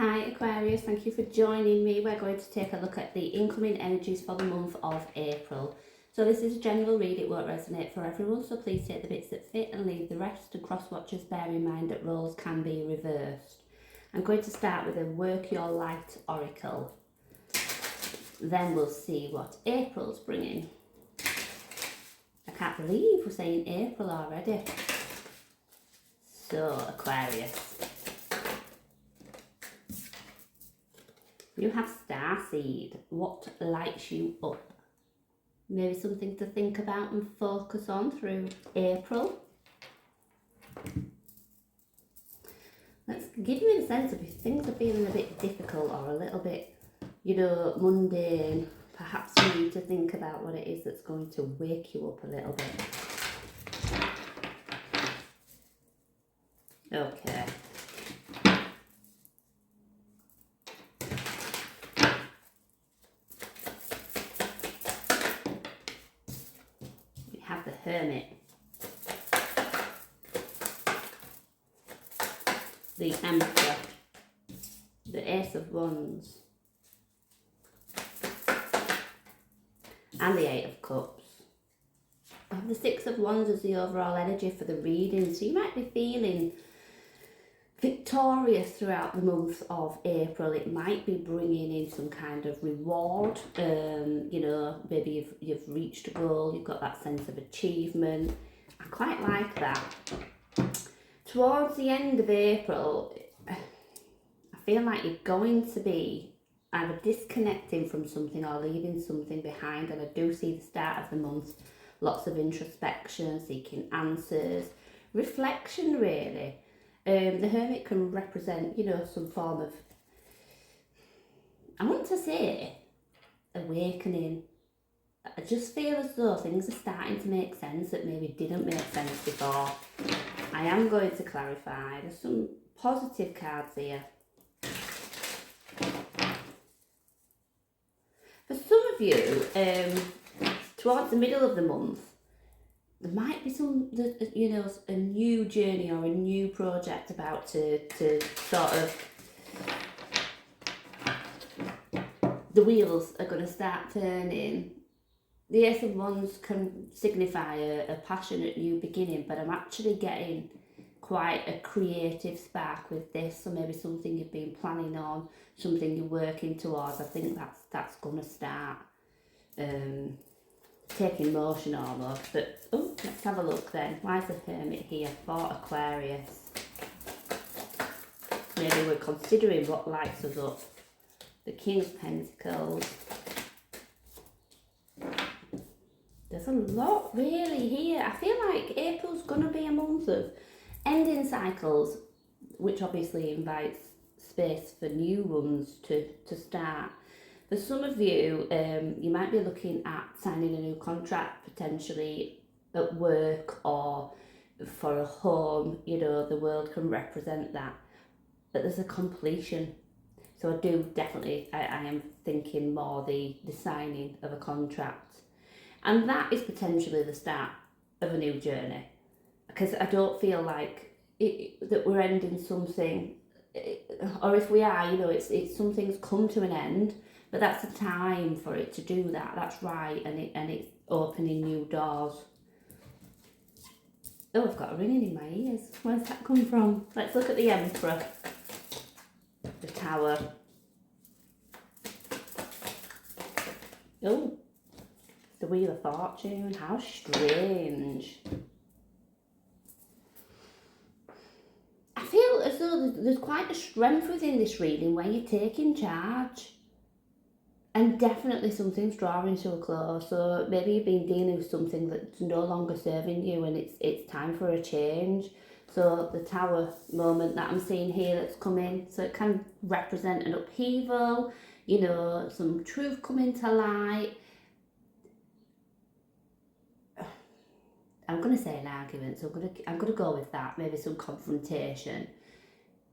Hi Aquarius, thank you for joining me. We're going to take a look at the incoming energies for the month of April. So this is a general read, it won't resonate for everyone, so please take the bits that fit and leave the rest, and cross watchers bear in mind that roles can be reversed. I'm going to start with a Work Your Light Oracle. Then we'll see what April's bringing. I can't believe we're saying April already. So Aquarius. You have Starseed. What lights you up? Maybe something to think about and focus on through April. Let's give you a sense of if things are feeling a bit difficult or a little bit, mundane. Perhaps you need to think about what it is that's going to wake you up a little bit. Okay. Have the Hermit, the Emperor, the Ace of Wands, and the Eight of Cups. I have the Six of Wands as the overall energy for the reading, so you might be feeling victorious throughout the month of April. It might be bringing in some kind of reward. Maybe you've reached a goal, you've got that sense of achievement. I quite like that. Towards the end of April, I feel like you're going to be either disconnecting from something or leaving something behind, and I do see the start of the month, lots of introspection, seeking answers, reflection really. The Hermit can represent, some form of, I want to say, awakening. I just feel as though things are starting to make sense that maybe didn't make sense before. I am going to clarify. There's some positive cards here. For some of you, towards the middle of the month, there might be a new journey or a new project about to sort of, the wheels are going to start turning. The Ace of Wands can signify a passionate new beginning, but I'm actually getting quite a creative spark with this, so maybe something you've been planning on, something you're working towards. I think that's going to start taking motion almost. But let's have a look then. Why is the Hermit here for Aquarius? Maybe we're considering what lights us up. The King of Pentacles. There's a lot really here. I feel like April's going to be a month of ending cycles, which obviously invites space for new ones to start. For some of you, you might be looking at signing a new contract, potentially at work or for a home. The world can represent that. But there's a completion. So I do definitely, I am thinking more the signing of a contract. And that is potentially the start of a new journey. Because I don't feel like that we're ending something, or if we are, it's something's come to an end, but that's the time for it to do that. That's right, and it's opening new doors. Oh, I've got a ringing in my ears. Where's that come from? Let's look at the Emperor, the Tower. Oh, the Wheel of Fortune. How strange. I feel as though there's quite a strength within this reading where you're taking charge. And definitely something's drawing to a close. So maybe you've been dealing with something that's no longer serving you, and it's time for a change. So the Tower moment that I'm seeing here that's come in, so it can represent an upheaval, some truth coming to light. I'm going to say an argument, so I'm going to go with that. Maybe some confrontation.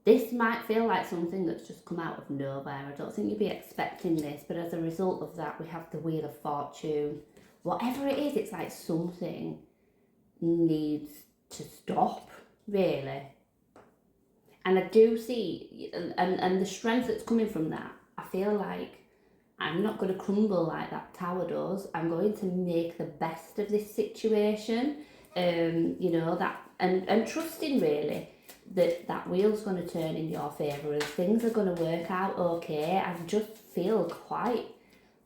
This might feel like something that's just come out of nowhere. I don't think you'd be expecting this, but as a result of that, we have the Wheel of Fortune. Whatever it is, it's like something needs to stop, really. And I do see, and the strength that's coming from that, I feel like I'm not going to crumble like that tower does. I'm going to make the best of this situation. You know, that, and trusting really that that wheel's going to turn in your favour and things are going to work out okay. I just feel quite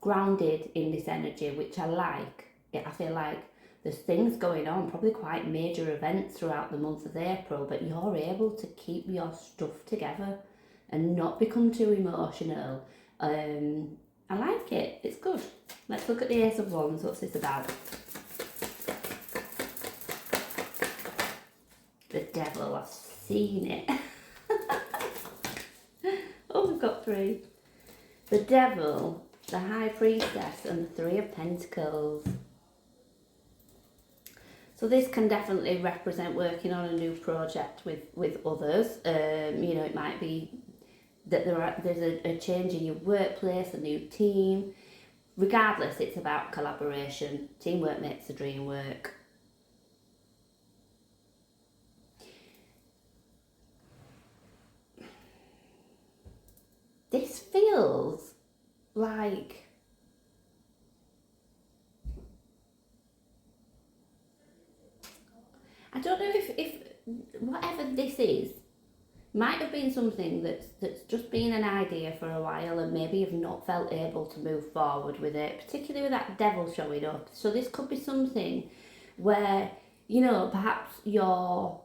grounded in this energy, which I like. I feel like there's things going on, probably quite major events throughout the month of April, but you're able to keep your stuff together and not become too emotional. I like it. It's good. Let's look at the Ace of Wands. What's this about? The Devil. I've seen it. Oh, we've got 3. The Devil, the High Priestess, and the 3 of Pentacles. So this can definitely represent working on a new project with others. You know, it might be that there's a change in your workplace, a new team. Regardless, it's about collaboration. Teamwork makes the dream work. This feels like I don't know if whatever this is might have been something that's just been an idea for a while and maybe you've not felt able to move forward with it, particularly with that devil showing up. So this could be something where, you know, perhaps your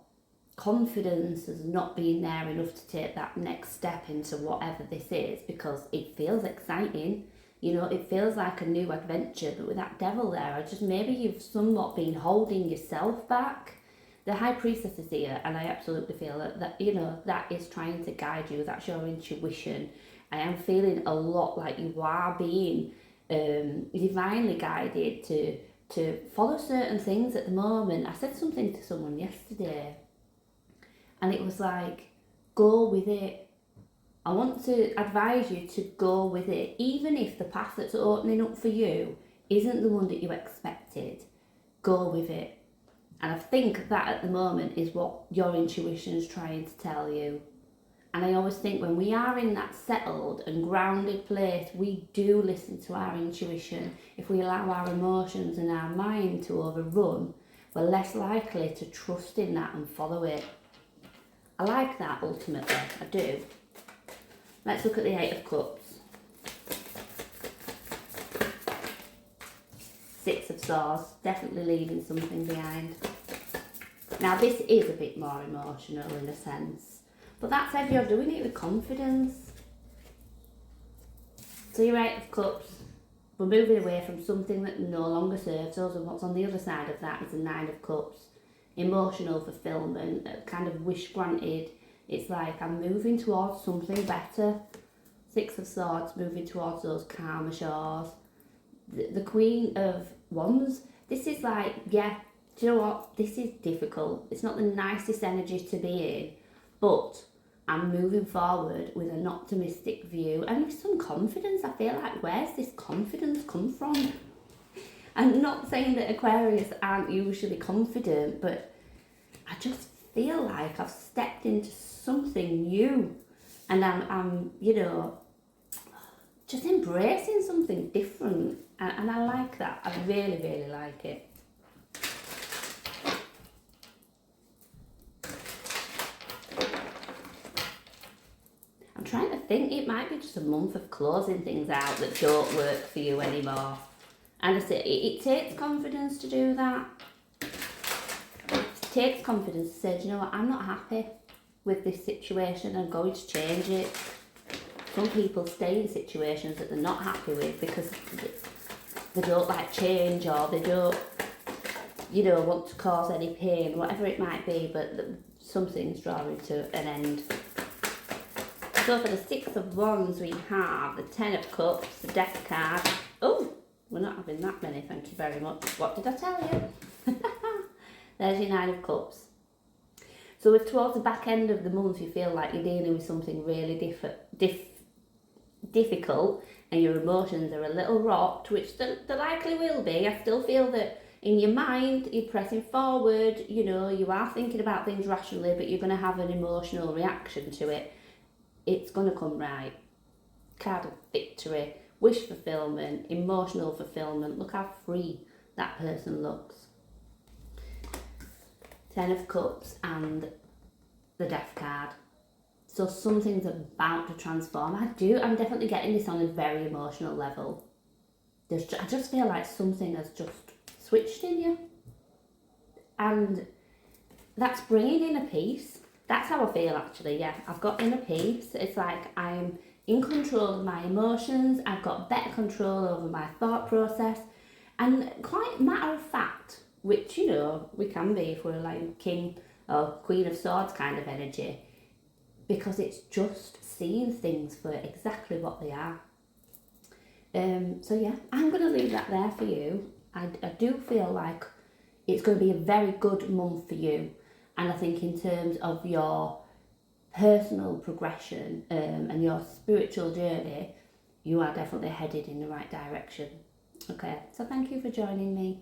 confidence has not been there enough to take that next step into whatever this is because it feels exciting. You know, it feels like a new adventure, but with that devil there, I just maybe you've somewhat been holding yourself back. The High Priestess is here, and I absolutely feel that you know, that is trying to guide you. That's your intuition. I am feeling a lot like you are being divinely guided to follow certain things at the moment. I said something to someone yesterday, and it was like, go with it. I want to advise you to go with it, even if the path that's opening up for you isn't the one that you expected. Go with it. And I think that at the moment is what your intuition is trying to tell you. And I always think when we are in that settled and grounded place, we do listen to our intuition. If we allow our emotions and our mind to overrun, we're less likely to trust in that and follow it. I like that ultimately, I do. Let's look at the 8 of Cups. 6 of Swords, definitely leaving something behind. Now this is a bit more emotional in a sense, but that said, you're doing it with confidence. So your 8 of Cups, we're moving away from something that no longer serves us, and what's on the other side of that is the 9 of Cups. Emotional fulfillment, kind of wish granted. It's like I'm moving towards something better. 6 of Swords, moving towards those calmer shores. The Queen of Wands, this is like, yeah, do you know what? This is difficult. It's not the nicest energy to be in, but I'm moving forward with an optimistic view and with some confidence. I feel like, where's this confidence come from? I'm not saying that Aquarius aren't usually confident, but I just feel like I've stepped into something new and I'm you know, just embracing something different. And I like that. I really, really like it. I'm trying to think, it might be just a month of closing things out that don't work for you anymore. And I say, it takes confidence to do that. It takes confidence to say, do you know what, I'm not happy with this situation, I'm going to change it. Some people stay in situations that they're not happy with because they don't like change, or they don't, you know, want to cause any pain, whatever it might be, but something's drawing to an end. So for the 6 of Wands, we have the 10 of Cups, the Death card. Oh, we're not having that many, thank you very much. What did I tell you? There's your 9 of Cups. So if towards the back end of the month you feel like you're dealing with something really difficult and your emotions are a little rocked, which they likely will be, I still feel that in your mind, you're pressing forward, you know, you are thinking about things rationally, but you're going to have an emotional reaction to it. It's going to come right. Card of victory, wish fulfillment, emotional fulfillment. Look how free that person looks. 10 of Cups and the Death card. So something's about to transform. I'm definitely getting this on a very emotional level. I just feel like something has just switched in you. And that's bringing inner peace. That's how I feel actually, yeah. I've got inner peace. It's like I'm in control of my emotions. I've got better control over my thought process. And quite matter of fact, which, you know, we can be if we're like King or Queen of Swords kind of energy. Because it's just seeing things for exactly what they are. So yeah, I'm going to leave that there for you. I do feel like it's going to be a very good month for you. And I think in terms of your personal progression and your spiritual journey, you are definitely headed in the right direction. Okay, so thank you for joining me.